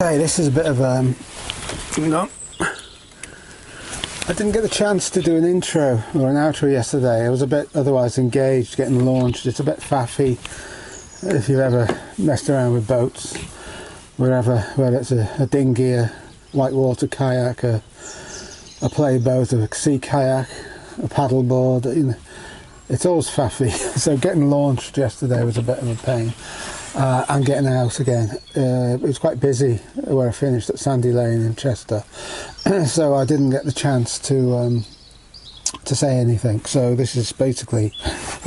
Hey, this is a bit of hang on. I didn't get the chance to do an intro or an outro yesterday. I was a bit otherwise engaged getting launched. It's a bit faffy if you've ever messed around with boats, wherever, whether it's a dinghy, a whitewater kayak, a play boat, a sea kayak, a paddleboard, you know, it's always faffy. So getting launched yesterday was a bit of a pain. And getting out again. It was quite busy where I finished at Sandy Lane in Chester, so I didn't get the chance to say anything. So this is basically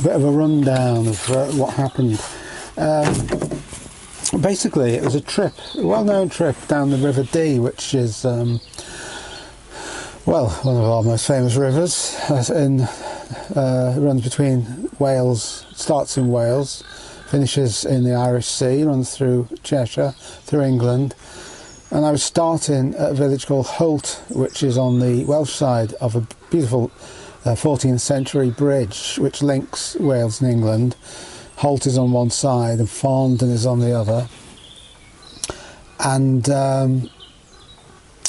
a bit of a rundown of what happened. Basically, it was a well-known trip down the River Dee, which is one of our most famous rivers. Runs between Wales, starts in Wales, finishes in the Irish Sea, runs through Cheshire, through England. And I was starting at a village called Holt, which is on the Welsh side of a beautiful 14th century bridge which links Wales and England. Holt is on one side and Farndon is on the other. And I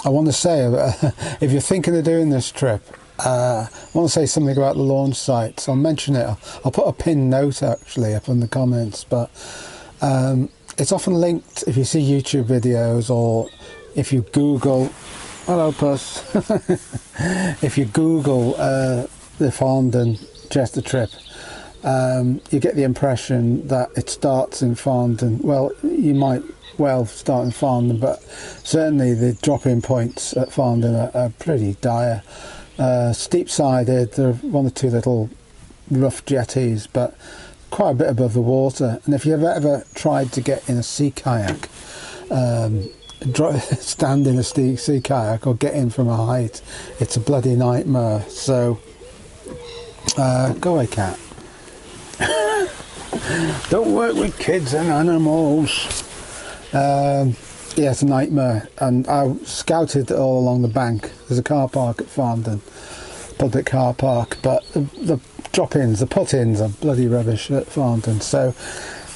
want to say, if you're thinking of doing this trip, I want to say something about the launch sites. I'll mention it. I'll put a pinned note actually up in the comments, but it's often linked if you see YouTube videos or if you Google, hello puss, if you Google the Farndon Chester trip, you get the impression that it starts in Farndon. Well, you might start in Farndon, but certainly the drop-in points at Farndon are pretty dire. Steep-sided, there are one or two little rough jetties, but quite a bit above the water. And if you've ever tried to get in a sea kayak, stand in a sea kayak or get in from a height, it's a bloody nightmare. So go away, cat. Don't work with kids and animals. Yeah, it's a nightmare, and I scouted all along the bank. There's a car park at Farndon, public car park, but the drop-ins, the put-ins are bloody rubbish at Farndon. So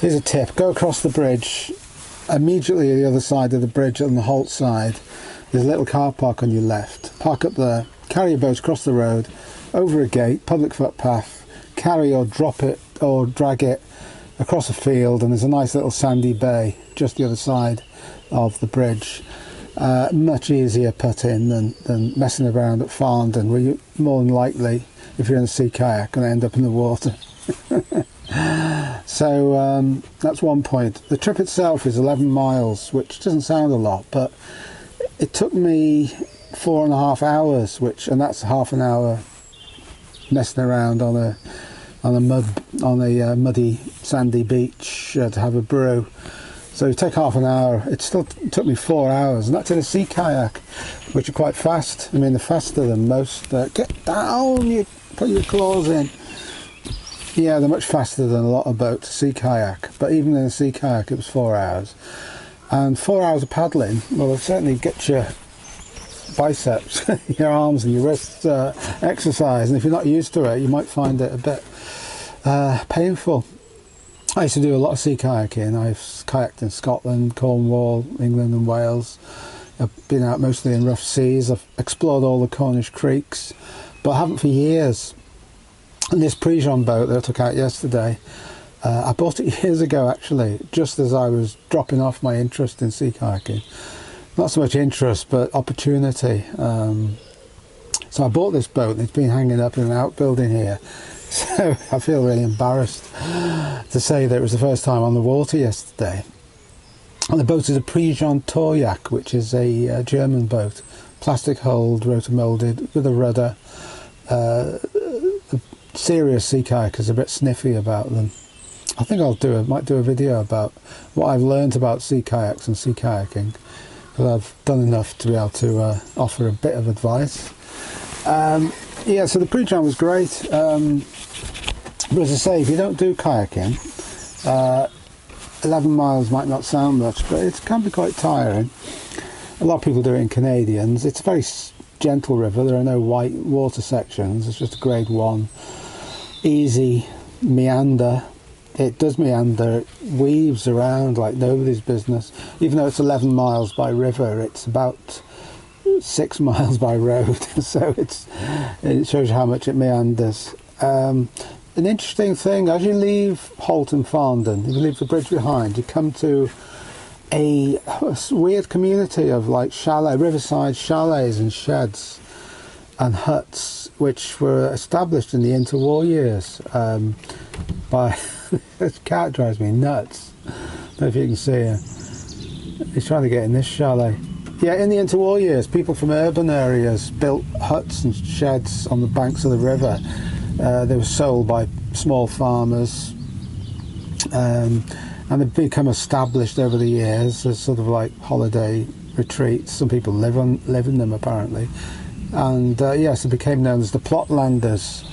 here's a tip: go across the bridge. Immediately the other side of the bridge, on the Holt side, there's a little car park on your left. Park up there, carry your boat across the road, over a gate, public footpath, carry or drop it or drag it across a field, and there's a nice little sandy bay just the other side of the bridge. Much easier put-in than messing around at Farndon, where you more than likely, if you're in a sea kayak, going to end up in the water. So that's one point. The trip itself is 11 miles, which doesn't sound a lot, but it took me 4.5 hours, and that's half an hour messing around on a muddy sandy beach to have a brew. So you take half an hour. It still took me 4 hours, and that's in a sea kayak, which are quite fast. I mean, they're faster than most. Get down! You put your claws in. Yeah, they're much faster than a lot of boats, sea kayak. But even in a sea kayak, it was 4 hours. And 4 hours of paddling, well, it'll certainly get your biceps, your arms and your wrists exercise. And if you're not used to it, you might find it a bit painful. I used to do a lot of sea kayaking. I've kayaked in Scotland, Cornwall, England and Wales. I've been out mostly in rough seas. I've explored all the Cornish creeks, but I haven't for years. And this Prijon boat that I took out yesterday, I bought it years ago actually, just as I was dropping off my interest in sea kayaking. Not so much interest, but opportunity. So I bought this boat, and it's been hanging up in an outbuilding here. So I feel really embarrassed to say that it was the first time on the water yesterday. And the boat is a Prijon Touryak, which is a German boat, plastic hulled, rotor-moulded, with a rudder. The serious sea kayakers are a bit sniffy about them. I think might do a video about what I've learned about sea kayaks and sea kayaking, because I've done enough to be able to offer a bit of advice. Yeah, so the Prijon was great. But as I say, if you don't do kayaking, 11 miles might not sound much, but it can be quite tiring. A lot of people do it in Canadians. It's a very gentle river. There are no white water sections. It's just a grade 1, easy meander it does meander. It weaves around like nobody's business. Even though it's 11 miles by river, it's about 6 miles by road. So it shows you how much it meanders. An interesting thing, as you leave Holt and Farndon, if you leave the bridge behind, you come to a weird community of like riverside chalets and sheds and huts, which were established in the interwar years by this cat drives me nuts. I don't know if you can see her. He's trying to get in this chalet. Yeah, in the interwar years, people from urban areas built huts and sheds on the banks of the river. They were sold by small farmers, and they've become established over the years as sort of like holiday retreats. Some people live in them apparently, and yes, it became known as the Plotlanders,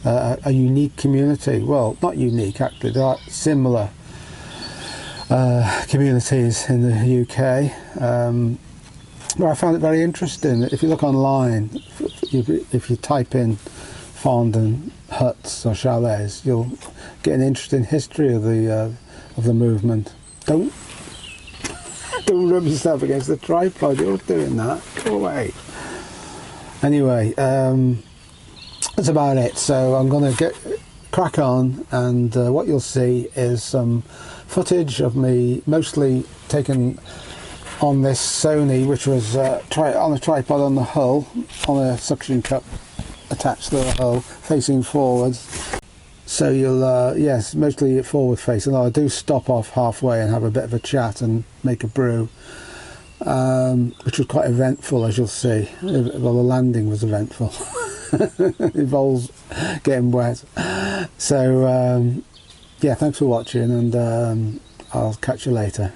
a unique community. Well, not unique actually. There are similar communities in the UK. But I found it very interesting. If you look online, if you type in Farndon huts or chalets, you'll get an interesting history of the movement. Don't rub yourself against the tripod. You're doing that. Go away. Anyway, that's about it. So I'm going to crack on, and what you'll see is some footage of me, mostly taken on this Sony, which was on a tripod on the hull, on a suction cup attached to the hull, facing forwards. So you'll, yes, mostly forward facing. I do stop off halfway and have a bit of a chat and make a brew, which was quite eventful, as you'll see. Well, the landing was eventful. It involves getting wet. So, yeah, thanks for watching, and I'll catch you later.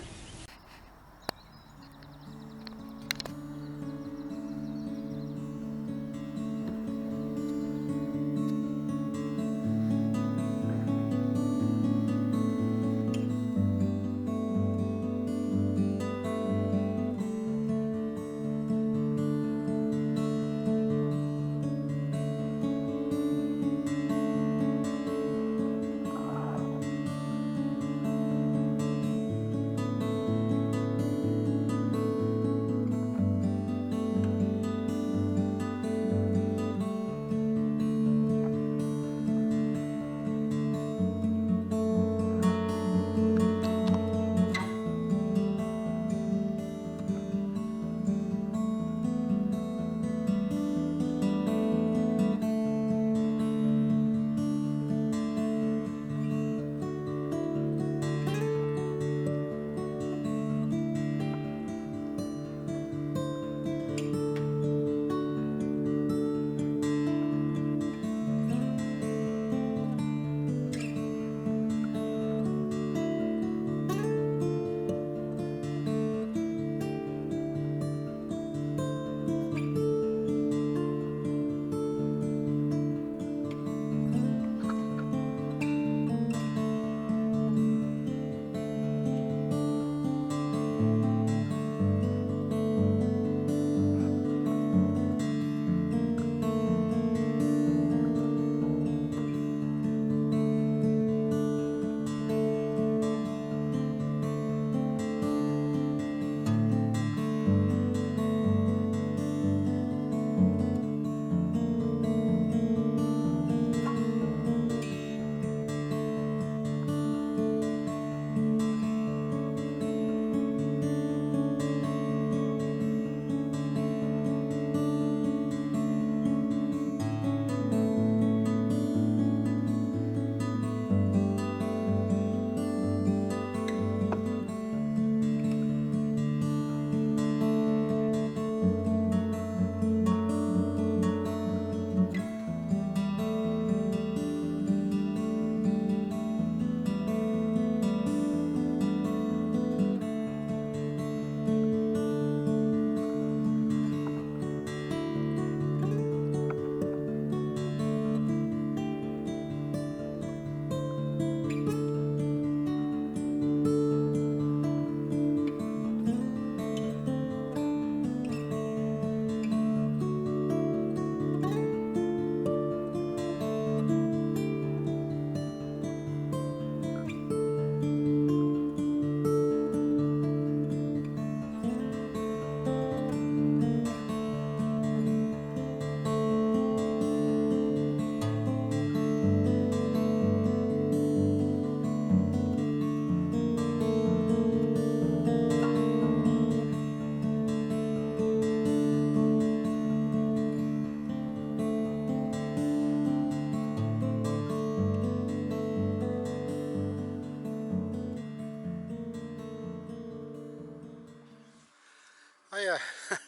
I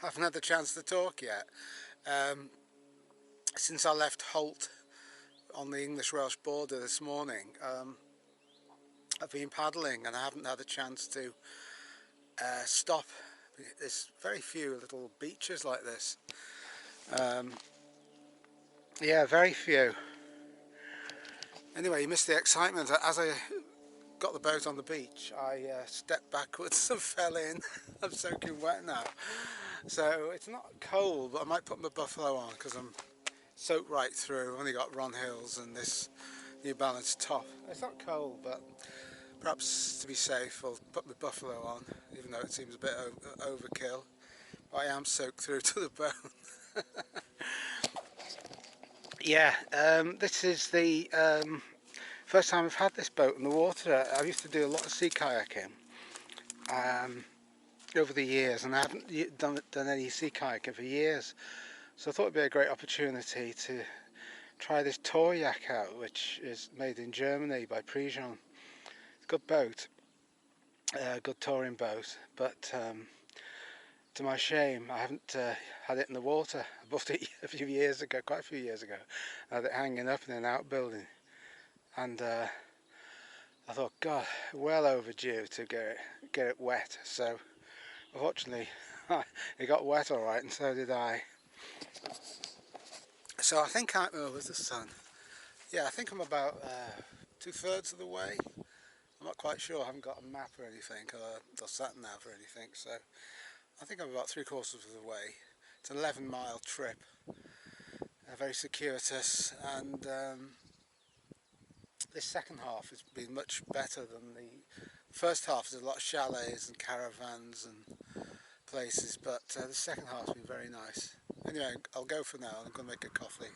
haven't had the chance to talk yet. Since I left Holt on the English-Welsh border this morning, I've been paddling and I haven't had a chance to stop. There's very few little beaches like this. Yeah, very few. Anyway, you missed the excitement. As I got the boat on the beach, I stepped backwards and fell in. I'm soaking wet now. So it's not cold, but I might put my buffalo on because I'm soaked right through. I've only got Ron Hills and this New Balance top. It's not cold, but perhaps to be safe I'll put my buffalo on, even though it seems a bit overkill. But I am soaked through to the bone. Yeah, this is the first time I've had this boat in the water. I used to do a lot of sea kayaking over the years, and I haven't done any sea kayaking for years. So I thought it'd be a great opportunity to try this Touryak out, which is made in Germany by Prijon. It's a good boat, good touring boat, but to my shame I haven't had it in the water. I bought it a few years ago, quite a few years ago. I had it hanging up in an outbuilding, and I thought, God, well overdue to get it wet. So unfortunately it got wet all right, and so did I. So I think where's the sun? Yeah, I think I'm about 2/3 of the way. I'm not quite sure. I haven't got a map or anything, or sat nav or anything. So I think I'm about 3/4 of the way. It's an 11-mile trip, very circuitous, and this second half has been much better than the first half. There's a lot of chalets and caravans and places, but the second half's been very nice. Anyway, I'll go for now. I'm going to make a coffee.